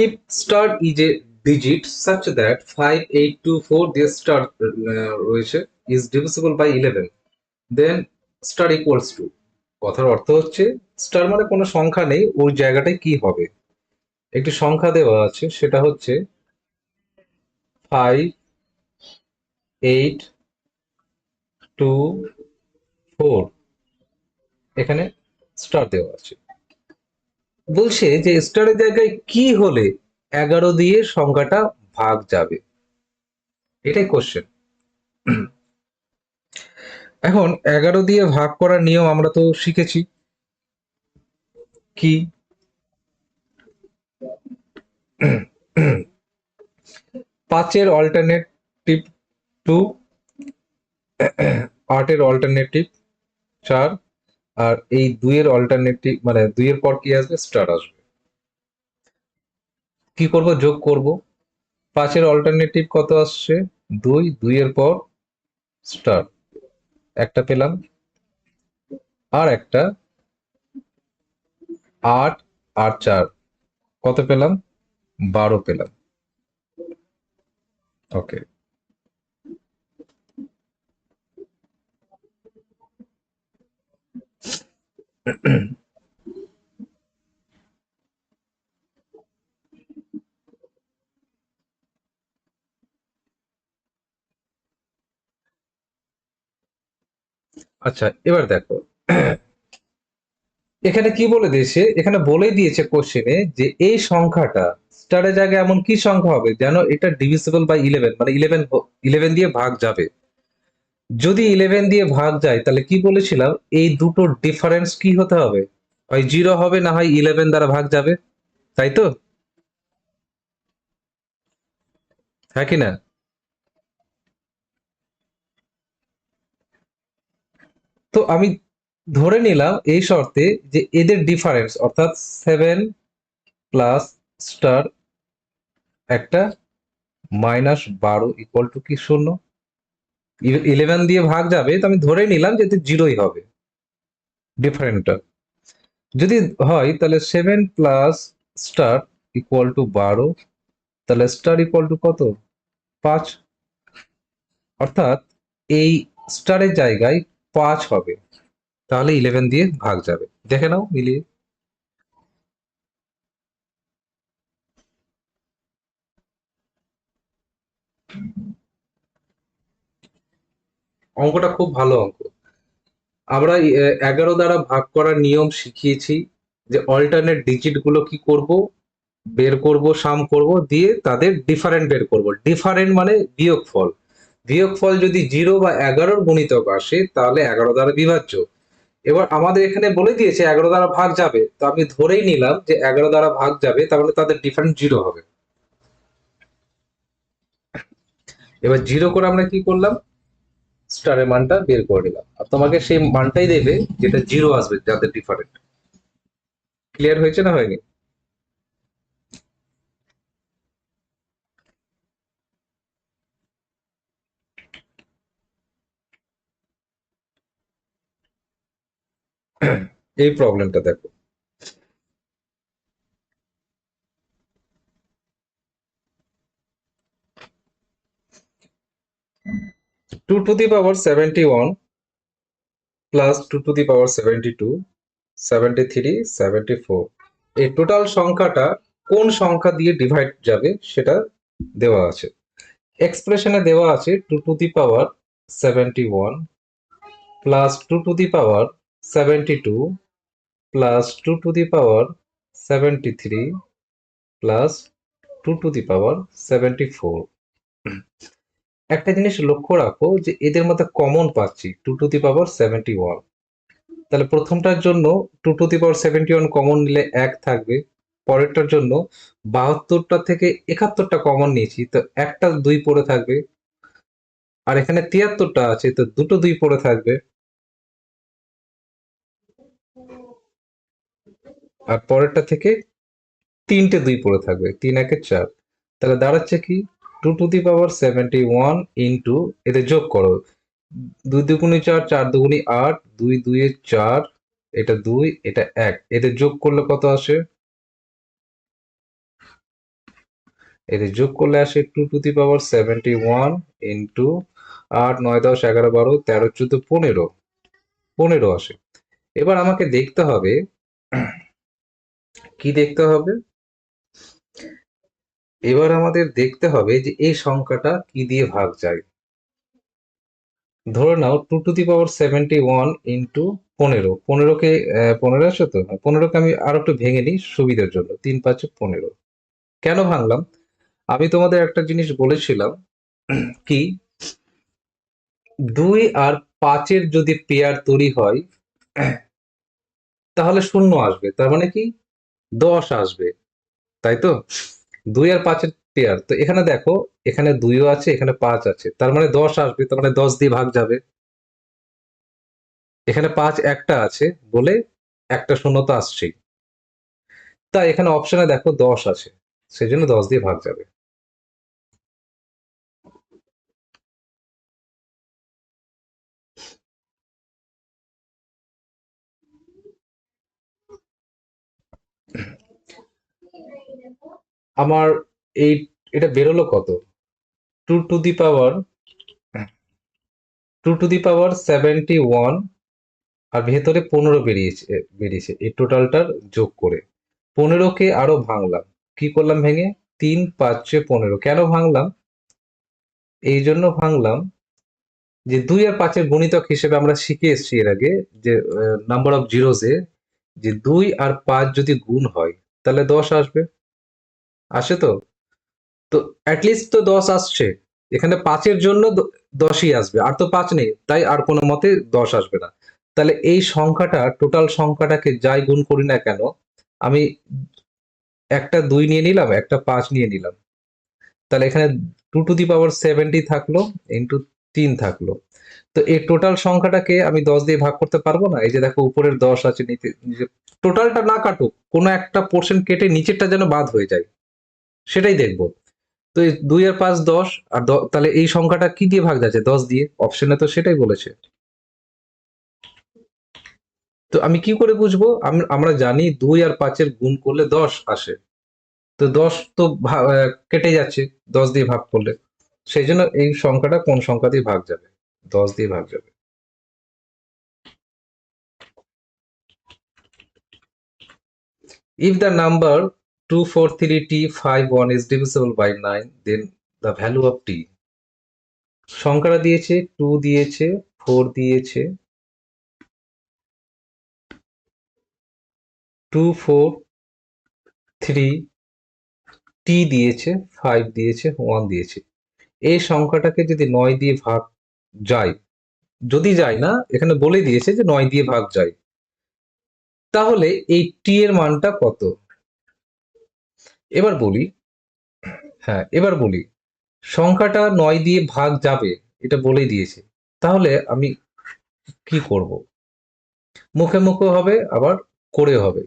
A: if star is a digit such that 5824 দিয়ে star রয়েছে is divisible by 11, then star equals to, কথার অর্থ হচ্ছে স্টার মানে কোনো সংখ্যা নেই, ওই জায়গাটায় কি হবে? একটি সংখ্যা দেওয়া আছে, সেটা হচ্ছে 5824, এখানে স্টার দেওয়া আছে। বলছে যে স্টারের জায়গায় কি হলে 11 দিয়ে সংখ্যাটা ভাগ যাবে, এটাই কোশ্চেন। এখন 11 দিয়ে ভাগ করার নিয়ম আমরা তো শিখেছি, কি? 5-এর অল্টারনেটিভ 2, 8-এর অল্টারনেটিভ 4, আর এই 2-এর অল্টারনেটিভ মানে 2-এর পর কি আসবে? স্টার আসবে। কি করব? যোগ করব। 5-এর অল্টারনেটিভ কত আসছে? 2, 2-এর পর স্টার, একটা পেলাম। আর একটা 8 আর 4 কত পেলাম? 12 পেলাম। ওকে, আচ্ছা এবার দেখো, এখানে কি বলে দিয়েছে? এখানে বলে দিয়েছে কোশ্চেনে যে এই সংখ্যাটা স্টারের জায়গায় এমন কি সংখ্যা হবে যেন এটা ডিভিজিবল বাই 11, মানে 11 দিয়ে ভাগ যাবে। যদি 11 দিয়ে ভাগ যায় তাহলে কি বলেছিলাম, এই দুটো ডিফারেন্স কি হতে হবে? হয় 0 হবে, না হয় 11 দ্বারা ভাগ যাবে, তাই তো? হ্যাঁ কি না? তো আমি ধরে নিলাম এই শর্তে যে এদের ডিফারেন্স অর্থাৎ 7 প্লাস স্টার একটা মাইনাস 12 ইকুয়াল টু কি? 0। 11 দিয়ে ভাগ যাবে, তো আমি ধরে নিলাম যে এতে 0ই হবে ডিফারেন্টটা। যদি হয় তাহলে 7 প্লাস স্টার ইকুয়াল টু 12, তাহলে স্টার ইকুয়াল টু কত? 5। অর্থাৎ এই স্টারের জায়গায় 5 হবে, তাহলে 11 দিয়ে ভাগ যাবে। দেখে নাও মিলিয়ে। অঙ্কটা খুব ভালো অঙ্ক। আমরা 11 দ্বারা ভাগ করার নিয়ম শিখিয়েছি, যে অল্টারনেট ডিজিট গুলো কি করব? বের করব, সাম করব, দিয়ে তাদের ডিফারেন্ট বের করব। ডিফারেন্ট মানে বিয়োগফল। বিয়োগফল যদি 0 বা 11-র গুণিতক আসে তাহলে 11 দ্বারা বিভাজ্য। এবার আমাদের এখানে বলে দিয়েছে 11 দ্বারা ভাগ যাবে, তো আমি ধরেই নিলাম যে 11 দ্বারা ভাগ যাবে, তাহলে তাদের ডিফারেন্ট 0 হবে। এবার জিরো করে আমরা কি করলাম, স্টারের মানটা বের করে নিলাম, আর তোমাকে সেই মানটাই দেবে যেটা জিরো আসবে, যাদের ডিফারেন্ট। ক্লিয়ার হয়েছে না হয়নি? এই প্রবলেমটা দেখো, 2 to the power 71 plus 2 to the power 72, 73, 74, এই টোটাল সংখ্যাটা কোন সংখ্যা দিয়ে ডিভাইড যাবে সেটা দেওয়া আছে। এক্সপ্রেশনে দেওয়া আছে 2 to the power 71 plus 2 to the power 72 plus 2 to the power 73 plus 2 to the power 74। একটা জিনিস লক্ষ্য রাখো যে এদের মধ্যে কমন পাচ্ছি 2 to the power 71, তাহলে প্রথমটার জন্য 2 to the power 71 কমন নিলে 1 থাকবে, পরেরটার জন্য 72টা থেকে 71টা কমন নিয়েছি তো একটা 2 পড়ে থাকবে, আর এখানে 73টা আছে তো দুটো 2 পড়ে থাকবে, আর পরেরটা থেকে তিনটে 2 পড়ে থাকবে, 3 একে 4। তাহলে দাঁড়াচ্ছে কি 2 to the power 71 ইন্টু, এদের যোগ করো, 2 দুগুণে 4, 4 দুগুণে 8, 2 2 এ 4, এটা 2, এটা 1, এদের যোগ করলে কত আসে? এদের যোগ করলে আসে 2 to the power 71 ইন্টু 8 9 10 11 12 13 14 15, 15 আসে। এবার আমাকে দেখতে হবে, কি দেখতে হবে, এবার আমাদের দেখতে হবে যে এই সংখ্যাটা কি দিয়ে ভাগ যায়। ধরে নাও 2 to the power 71 ইন্টু 15, 15কে 15 আছে তো, 15কে আমি আরো একটু ভেঙে নিই সুবিধার জন্য, 3 5 15। কেন ভাঙলাম, আমি তোমাদের একটা জিনিস বলেছিলাম, কি 2 আর 5-এর যদি পেয়ার তৈরি হয় তাহলে শূন্য আসবে, তার মানে কি 10 আসবে, তাই তো? 2 আর 5-এর পেয়ার, তো এখানে দেখো, এখানে 2ও আছে, এখানে 5 আছে, তার মানে 10 আসবে, তার মানে 10 দিয়ে ভাগ যাবে। এখানে 5 একটা আছে বলে একটা শূন্য তো আসছেই, তাই এখানে অপশনে দেখো 10 আছে, সেজন্য 10 দিয়ে ভাগ যাবে। আমার এই, এটা বেরোলো কত, 2 to the power 71, আর ভেতরে 15 বেরিয়েছে এই টোটালটার যোগ করে। 15কে আরো ভাঙলাম, কি করলাম ভেঙে, 3 5 15। কেন ভাঙলাম, এই জন্য ভাঙলাম যে 2 আর 5-এর গুণিতক হিসেবে আমরা শিখে এসেছি এর আগে, যে নাম্বার অফ জিরোস এ, যে 2 আর 5 যদি গুণ হয় তাহলে 10 আসবে, আসে তো? তো অ্যাটলিস্ট তো 10 আসছে, এখানে 5-এর জন্য 10ই আসবে, আর তো 5 নেই, তাই আর কোনো মতে 10 আসবে না। তাহলে এই সংখ্যাটা, টোটাল সংখ্যাটাকে যাই গুণ করি না কেন, আমি একটা 2 নিয়ে নিলাম, একটা 5 নিয়ে নিলাম, তাহলে এখানে 2 to the power 70 থাকলো ইন্টু 3 থাকলো। তো এই টোটাল সংখ্যাটাকে আমি 10 দিয়ে ভাগ করতে পারবো না, এই যে দেখো উপরের 10 আছে, নিচে টোটালটা না কাটুক, কোনো একটা পোর্শন কেটে নিচেরটা যেন বাদ হয়ে যায়, সেটাই দেখবো। তো এই 2 আর 5 10, আর তাহলে এই সংখ্যাটা কি দিয়ে ভাগ যাচ্ছে, 10 দিয়ে, অপশনে তো সেটাই বলেছে। তো আমি কি করে বুঝবো, আমরা জানি 2 আর 5-এর গুণ করলে 10 আসে, তো 10 তো কেটে যাচ্ছে 10 দিয়ে ভাগ করলে, সেই জন্য এই সংখ্যাটা কোন সংখ্যা দিয়ে ভাগ যাবে, 10 দিয়ে ভাগ যাবে। If the number 243T51 is divisible by 9, then the value of T, সংখ্যাটা দিয়েছে 2 দিয়েছে, 4 দিয়েছে, 2 4 3, T দিয়েছে, 5 দিয়েছে, 1 দিয়েছে। এই সংখ্যাটাকে যদি 9 দিয়ে ভাগ যায়, যদি যায় না, এখানে বলে দিয়েছে যে 9 দিয়ে ভাগ যায়, তাহলে এই T এর মানটা কত? এবার বলি, হ্যাঁ এবার বলি, সংখ্যাটা 9 দিয়ে ভাগ যাবে এটা বলেই দিয়েছে, তাহলে আমি কি করব? মুখে মুখে হবে, আবার করে হবে।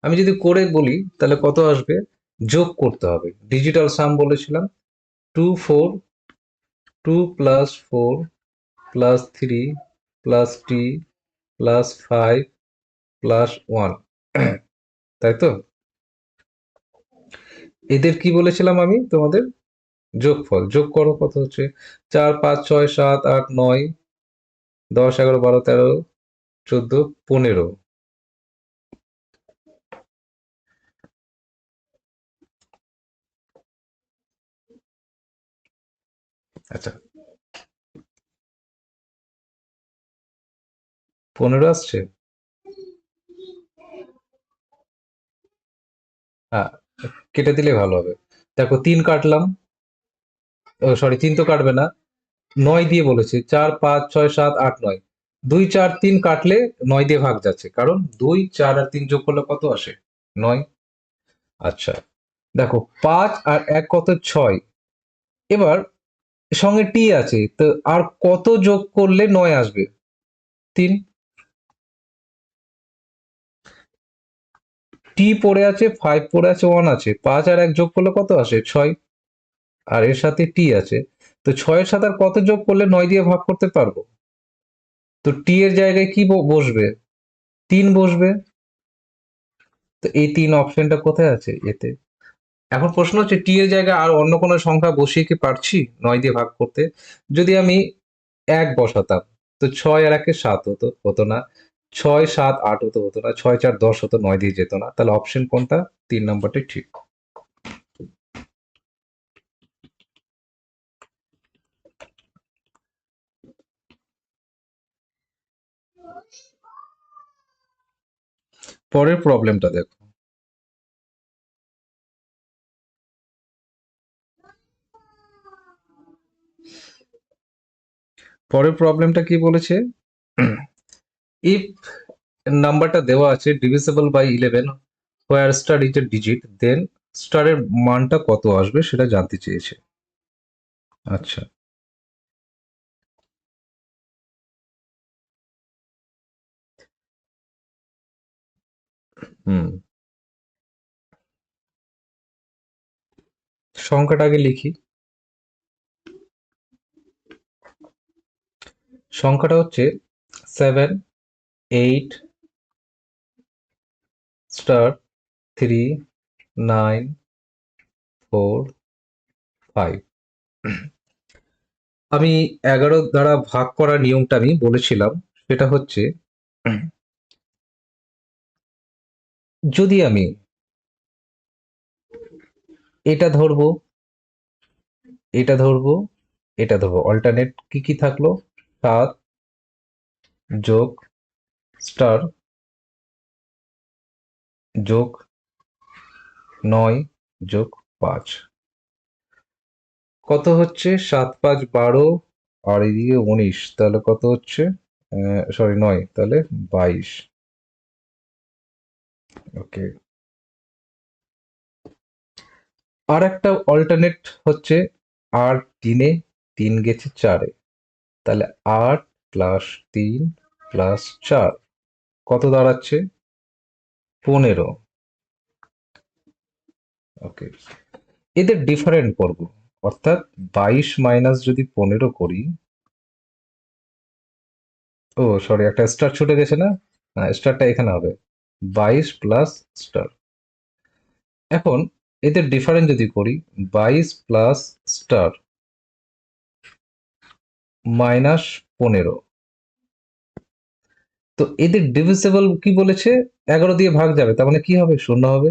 A: আমি যদি করে বলি তাহলে কত আসবে? যোগ করতে হবে, ডিজিটাল সাম বলেছিলাম। 2 4 2 প্লাস 4 প্লাস 3 প্লাস টি প্লাস 5 প্লাস 1, তাই তো? এদের কি বলেছিলাম আমি তোমাদের? যোগফল। যোগ করো, কত হচ্ছে? 4 5 6 7 8 9 10 11 12 13 14 15। আচ্ছা, 15 আসছে। হ্যাঁ, কেটে দিলে ভালো হবে। দেখো 3 কাটলাম, সরি 3 তো কাটবে না, 9 দিয়ে বলেছে। 4 5 6 7 8 9, 2 4 3 কাটলে 9 দিয়ে ভাগ যাচ্ছে, কারণ 2 4 আর 3 যোগ করলে কত আসে? 9। আচ্ছা, দেখো 5 আর 1 কত? 6। এবার সঙ্গে টি আছে, তো আর কত যোগ করলে 9 আসবে? 3। টি পড়ে আছে, 5 পড়ে আছে, 1 আছে, 5 আর 1 যোগ করলে কত আসে? 6। আর এর সাথে টি আছে, তো 6 এর সাথে আর কত যোগ করলে 9 দিয়ে ভাগ করতে পারবো? তো টি এর জায়গায় কি বসবে? 3 বসবে। তো এই 3 অপশনটা কোথায় আছে? এতে। এখন প্রশ্ন হচ্ছে টি এর জায়গায় আর অন্য কোনো সংখ্যা বসিয়ে কি পারছি 9 দিয়ে ভাগ করতে? যদি আমি 1 বসাতাম, তো 6 আর 1 এ 7 হতো, হতো না। 6 7 8 হতো, হতো না। 6 4 10 হতো, 9 দিয়ে যেত না। তাহলে অপশন কোনটা? 3 নম্বরটাই ঠিক। পরের প্রবলেমটা দেখো। পরের প্রবলেমটা কি বলেছে? ইফ নাম্বারটা দেওয়া আছে divisible by 11, where star is a digit, then স্টারের মানটা কত আসবে সেটা জানতে চেয়েছে। আচ্ছা, হুম, সংখ্যাটা আগে লিখি। সংখ্যাটা হচ্ছে 7 8 স্টার 3 9 4 5। আমি 11 দ্বারা ভাগ করার নিয়মটা আমি বলেছিলাম, সেটা হচ্ছে যদি আমি এটা ধরবো, এটা ধরবো, এটা ধরবো, অল্টারনেট কি কি থাকলো? 7 যোগ স্টার যোগ 9 যোগ 5, কত হচ্ছে? 7 5 12, আর এদিকে 19, তাহলে কত হচ্ছে? সরি 9, তাহলে 22। ওকে। আর একটা অল্টারনেট হচ্ছে 8 3-এ, 3 গেছে 4-এ, তাহলে 8 প্লাস 3 প্লাস 4 কত দাঁড়াচ্ছে? 15। ওকে, এদের ডিফারেন্ট করব, অর্থাৎ 22 মাইনাস যদি 15 করি, ও সরি একটা স্টার ছুটে গেছে না? স্টারটা এখানে হবে 22 প্লাস স্টার। এখন এদের ডিফারেন্স যদি করি, 22 প্লাস স্টার মাইনাস 15, তো এদের ডিভিজিবল কি বলেছে? 11 দিয়ে ভাগ যাবে, তার মানে কি হবে? শূন্য হবে।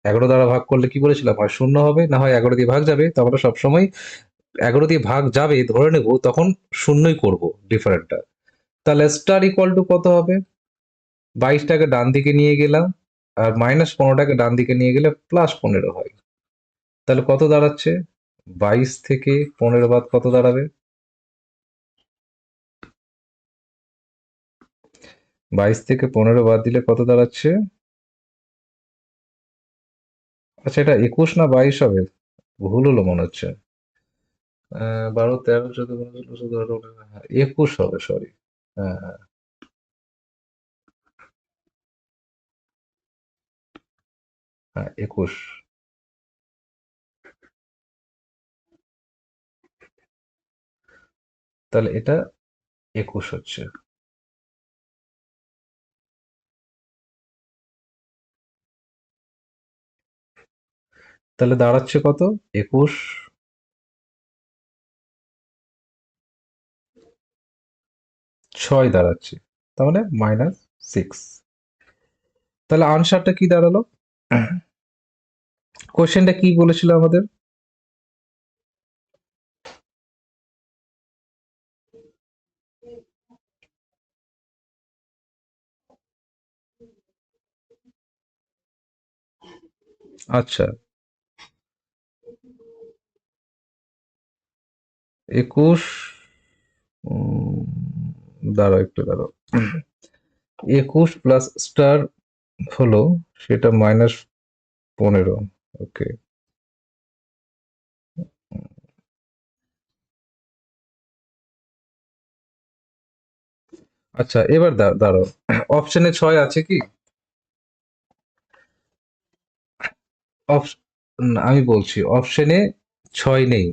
A: 11 দ্বারা ভাগ করলে কি বলেছিলাম, হয় শূন্য হবে, না হয় 11 দিয়ে ভাগ যাবে। তো আমরা সবসময় 11 দিয়ে ভাগ যাবে ধরে নেব, তখন শূন্যই করব ডিফারেন্টটা। তাহলে স্টার ইকুয়াল টু কত হবে? 22টাকে ডান দিকে নিয়ে গেলাম, আর মাইনাস 15টাকে ডান দিকে নিয়ে গেলে প্লাস 15 হয়। তাহলে কত দাঁড়াচ্ছে? 22 থেকে 15 বাদ কত দাঁড়াবে? 22 থেকে 15 বাদ দিলে কত দাঁড়াচ্ছে? আচ্ছা, এটা 21 না 22 হবে? ভুল হলো মনে হচ্ছে। 12, 13, 14, 15, 16, 17, 18, 19, হ্যাঁ, 21 হবে, সরি। হ্যাঁ, হ্যাঁ, হ্যাঁ, 21। তাহলে এটা 21 হচ্ছে। তাহলে দাঁড়াচ্ছে কত? 21, 6 দাঁড়াচ্ছে। তার মানে -6। তাহলে আনসারটা কি দাঁড়ালো? কোশ্চেনটা কি বলেছিল আমাদের? আচ্ছা, 21, দাঁড়াও একটু দাঁড়াও। 21 প্লাস স্টার হলো, সেটা -15। ওকে। আচ্ছা, এবার দাঁড়াও। অপশনে 6 আছে কি? আমি বলছি অপশনে 6 নেই।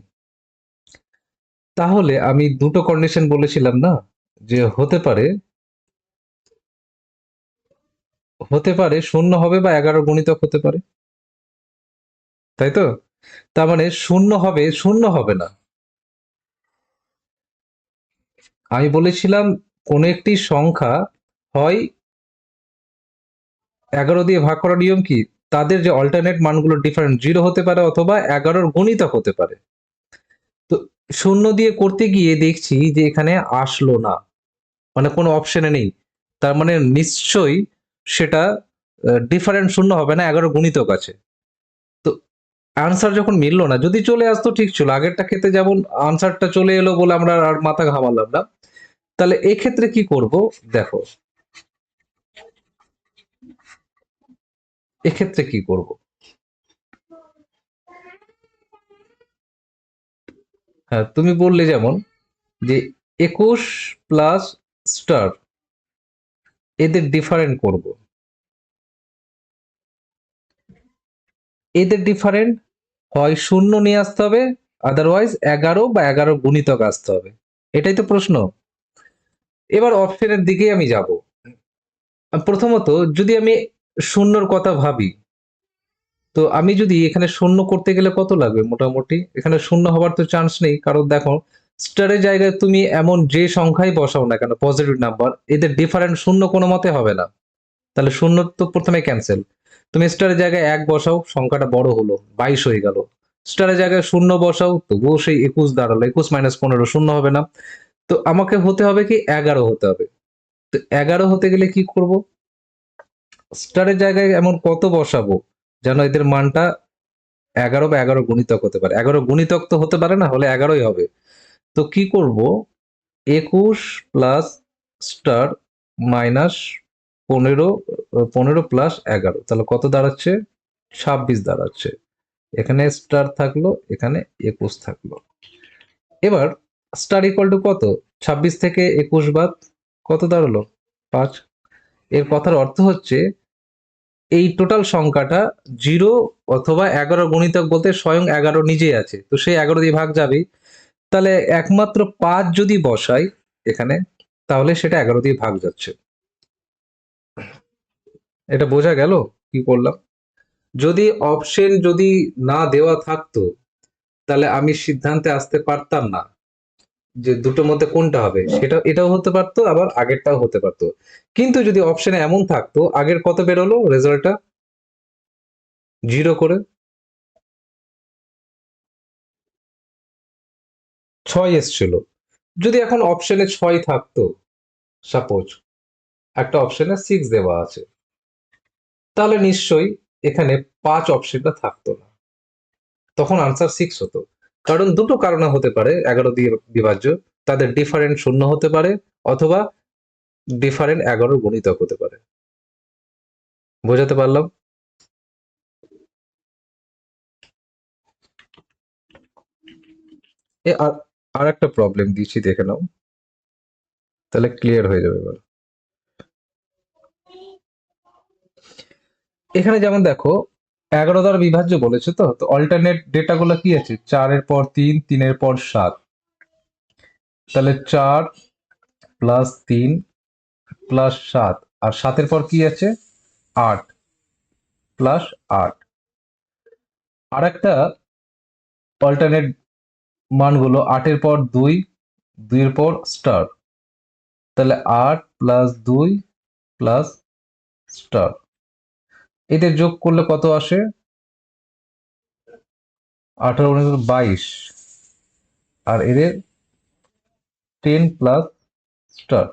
A: তাহলে আমি দুটো কন্ডিশন বলেছিলাম না, যে হতে পারে 0 হবে বা 11 গুণিতক হতে পারে, তাই তো? তার মানে শূন্য হবে না। আমি বলেছিলাম কোন একটি সংখ্যা হয় 11 দিয়ে ভাগ করার নিয়ম কি, তাদের যে অল্টারনেট মানগুলো ডিফারেন্ট, 0 হতে পারে অথবা 11-র গুণিতক হতে পারে। তো 0 দিয়ে করতে গিয়ে দেখছি যে এখানে আসলো না, মানে কোনো অপশনে নেই। তার মানে নিশ্চয়ই সেটা ডিফারেন্ট শূন্য হবে না, 11 গুণিতক আছে। তো আনসার যখন মিললো না, যদি চলে আসতো ঠিক ছিল, আগেরটা ক্ষেত্রে যেমন আনসারটা চলে এলো বলে আমরা আর মাথা ঘামালাম না। তাহলে এক্ষেত্রে কি করব? দেখো, এক্ষেত্রে কি করব? হ্যাঁ, তুমি বললে যেমন যে 21 প্লাস স্টার, এদের ডিফারেন্ট করব। এদের ডিফারেন্ট হয় শূন্য নিয়ে আসতে হবে, আদারওয়াইজ 11 বা 11 গুণিতক আসতে হবে। এটাই তো প্রশ্ন। এবার অপশনের দিকেই আমি যাব। প্রথমত, যদি আমি শূন্যর কথা ভাবি, তো আমি যদি এখানে শূন্য করতে গেলে কত লাগবে মোটামুটি? এখানে শূন্য হবার তো চান্স নেই, কারণ দেখো স্টারের জায়গায় তুমি এমন যে সংখ্যাই বসাও না কেন, পজিটিভ নাম্বার, এদের ডিফারেন্ট শূন্য কোনো মতে হবে না। তাহলে শূন্য তো প্রথমে ক্যান্সেল। তুমি স্টারের জায়গায় 1 বসাও, সংখ্যাটা বড় হলো, 22 হয়ে গেল। স্টারের জায়গায় শূন্য বসাও, তবুও সেই 21 দাঁড়ালো, 21 - 15 শূন্য হবে না। তো আমাকে হতে হবে কি, 11 হতে হবে। তো 11 হতে গেলে কি করব? স্টারের জায়গায় এমন কত বসাবো যেন এদের মানটা 11 বা 11 গুণিতক হতে পারে। 11 গুণিতক তো হতে পারে না, হলে 11ই হবে। তো কি করব? 21 প্লাস স্টার মাইনাস 15, 15 প্লাস 11, তাহলে কত দাঁড়াচ্ছে? 26 দাঁড়াচ্ছে। এখানে স্টার থাকলো, এখানে 21 থাকলো। এবার স্টার ইকুয়াল টু কত? 26 থেকে 21 বাদ, কত দাঁড়ালো? 5। এর কথার অর্থ হচ্ছে এই টোটাল সংখ্যাটা 0 অথবা 11 গুণিতক বলতে স্বয়ং 11 নিজেই আছে, তো সেই 11 দিয়ে ভাগ যাবেই। তাহলে একমাত্র 5 যদি বসাই এখানে, তাহলে সেটা 11 দিয়ে ভাগ যাচ্ছে। এটা বোঝা গেল কি করলাম? যদি অপশন যদি না দেওয়া থাকতো, তাহলে আমি সিদ্ধান্তে আসতে পারতাম না যে দুটোর মধ্যে কোনটা হবে। সেটা এটাও হতে পারতো, আবার আগেরটাও হতে পারতো। কিন্তু যদি অপশনে এমন থাকতো, আগের কত বেরোলো রেজাল্টটা? 0 করে 6 এসছিল। যদি এখন অপশনে 6 থাকতো, সাপোজ একটা অপশনে 6 দেওয়া আছে, তাহলে নিশ্চয়ই এখানে 5 অপশনটা থাকতো না, তখন আনসার 6 হতো। কারণ দুটো কারণে হতে পারে 11 দিয়ে বিভাজ্য, তাদের ডিফারেন্ট শূন্য হতে পারে, অথবা ডিফারেন্ট 11 গুণিতক হতে পারে। বোঝাতে পারলাম? আর একটা প্রবলেম দিচ্ছি, দেখে নাও, তাহলে ক্লিয়ার হয়ে যাবে এবার। এখানে যেমন দেখো 11 দ্বারা বিভাজ্য বলেছে, তো তো অল্টারনেট ডেটা গুলো কি আছে, 4-এর পর 3, 3-এর পর 7, তাহলে 4 প্লাস 3 প্লাস 7, আর 7-এর পর কি আছে, 8 প্লাস 8। আর একটা অল্টারনেট মানগুলো 8-এর পর 2, 2-এর পর স্টার, তাহলে 8 প্লাস 2 প্লাস স্টার, এদের যোগ করলে কত আসে, 18 22, আর এদের 10 প্লাস স্টার,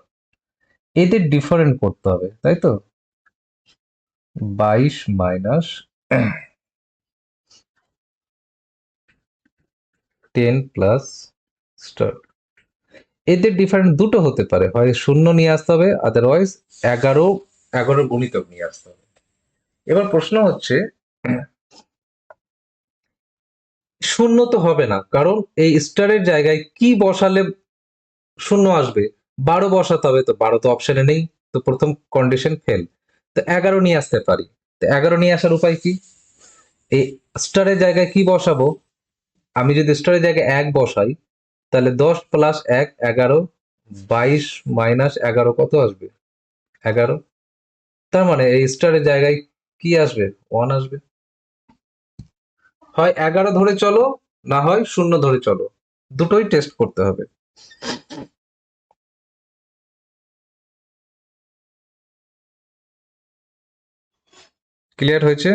A: এদের ডিফারেন্ট করতে হবে, তাই তো, 22 মাইনাস 10 প্লাস স্টার, এদের ডিফারেন্ট দুটো হতে পারে, হয় শূন্য নিয়ে আসতে হবে, আদারওয়াইজ 11 11 গুণিতক নিয়ে আসতে হবে। এবার প্রশ্ন হচ্ছে, শূন্য তো হবে না, কারণ এই স্টারের জায়গায় কি বসালে শূন্য আসবে, 12 বসাতে হবে, তো 12 তো অপশনে নেই, তো প্রথম কন্ডিশন ফেল। তো 11 নিয়ে আসতে পারি, তো 11 নিয়ে আসার উপায় কি, এই স্টারের জায়গায় কি বসাবো, আমি যদি স্টারের জায়গায় 1 বসাই, তাহলে 10 প্লাস 1 11, 22 মাইনাস 11 কত আসবে, 11। তার মানে এই স্টারের জায়গায় কি আসবে, 1 আসবে। হয় 11 ধরে চলো, না হয় শূন্য ধরে চলো, দুটোই টেস্ট করতে হবে। ক্লিয়ার হয়েছে,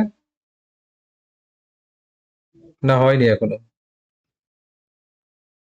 A: না হয়নি এখনো?